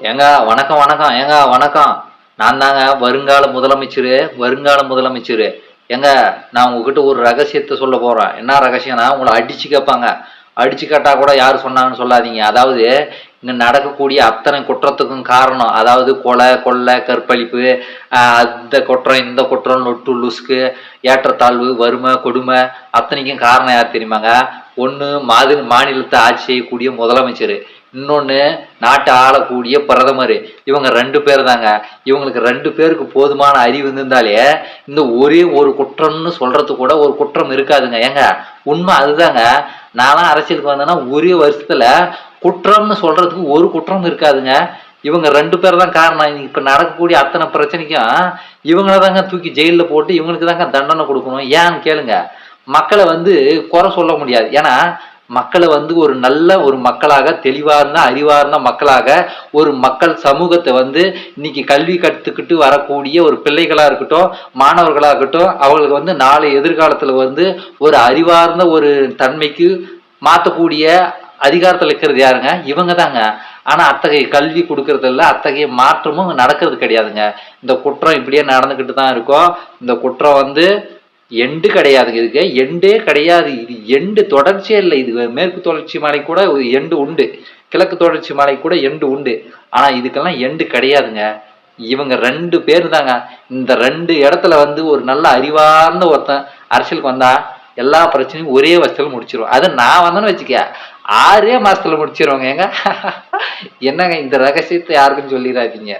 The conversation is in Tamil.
ஏங்க வணக்கம் வணக்கம் ஏங்க வணக்கம். நான் தாங்க வருங்கால முதலமைச்சரு. ஏங்க நான் உங்ககிட்ட ஒரு ரகசியத்தை சொல்ல போறேன். என்ன ரகசியம்னா உங்களை அடிச்சு கேட்பாங்க. அடிச்சு கேட்டா கூட யார் சொன்னாங்கன்னு சொல்லாதீங்க. அதாவது இங்க நடக்கக்கூடிய அத்தனை குற்றத்துக்கும் காரணம், அதாவது கொலை கொள்ளை கற்பழிப்பு, அந்த குற்றம் இந்த குற்றம் லொட்டு லுஸ்கு ஏற்றத்தாழ்வு வறுமை கொடுமை அத்தனைக்கும் காரணம் யார் தெரியுமாங்க? ஒன்று மாநிலத்தை ஆட்சி செய்யக்கூடிய முதலமைச்சர், இன்னொன்று நாட்டை ஆளக்கூடிய பிரதமர். இவங்க ரெண்டு பேர் தாங்க. இவங்களுக்கு ரெண்டு பேருக்கு போதுமான அறிவு இருந்தாலே இந்த ஒரே ஒரு குற்றம்னு சொல்றது கூட ஒரு குற்றம் இருக்காதுங்க. ஏங்க உண்மை அதுதாங்க. நான்லாம் அரசியலுக்கு வந்தேன்னா ஒரே வருஷத்துல குற்றம்னு சொல்றதுக்கு ஒரு குற்றம் இருக்காதுங்க. இவங்க ரெண்டு பேர் தான் காரணம். இப்ப நடக்கக்கூடிய அத்தனை பிரச்சனைக்கும் இவங்கள தாங்க தூக்கி ஜெயிலில் போட்டு இவங்களுக்கு தாங்க தண்டனை கொடுக்கணும். ஏன்னு கேளுங்க. மக்களை குறை சொல்ல முடியாது. ஏன்னா மக்களை ஒரு நல்ல ஒரு மக்களாக தெளிவார்ந்த அறிவார்ந்த மக்களாக ஒரு மக்கள் சமூகத்தை இன்னைக்கு கல்வி கற்றுக்கிட்டு வரக்கூடிய ஒரு பிள்ளைகளா இருக்கட்டும் மாணவர்களா இருக்கட்டும் அவங்களுக்கு நாளை எதிர்காலத்துல ஒரு அறிவார்ந்த ஒரு தன்மைக்கு மாற்றக்கூடிய அதிகாரத்தில் இருக்கிறது யாருங்க? இவங்க தாங்க. ஆனா அத்தகைய கல்வி கொடுக்கறது இல்லை, அத்தகைய மாற்றமும் நடக்கிறது கிடையாதுங்க. இந்த குற்றம் இப்படியே நடந்துகிட்டு தான் இருக்கும். இந்த குற்றம் எண்டு கிடையாதுங்க. இதுக்கு எண்டே கிடையாது. இது எண்டு தொடர்ச்சியே இல்லை. இது மேற்கு தொடர்ச்சி மலை கூட எண்டு உண்டு, கிழக்கு தொடர்ச்சி மலை கூட எண்டு உண்டு. ஆனா இதுக்கெல்லாம் எண்டு கிடையாதுங்க. இவங்க ரெண்டு பேர் தாங்க. இந்த ரெண்டு இடத்துல ஒரு நல்ல அறிவார்ந்த ஒருத்தன் அரசியலுக்கு வந்தா எல்லா பிரச்சனையும் ஒரே வருஷத்துல முடிச்சிருவோம். அது நான் வந்தேன்னு வச்சுக்க 6 மாசத்துல முடிச்சிருவாங்க. ஏங்க என்னங்க இந்த ரகசியத்தை யாருக்கும் சொல்லிடாதீங்க.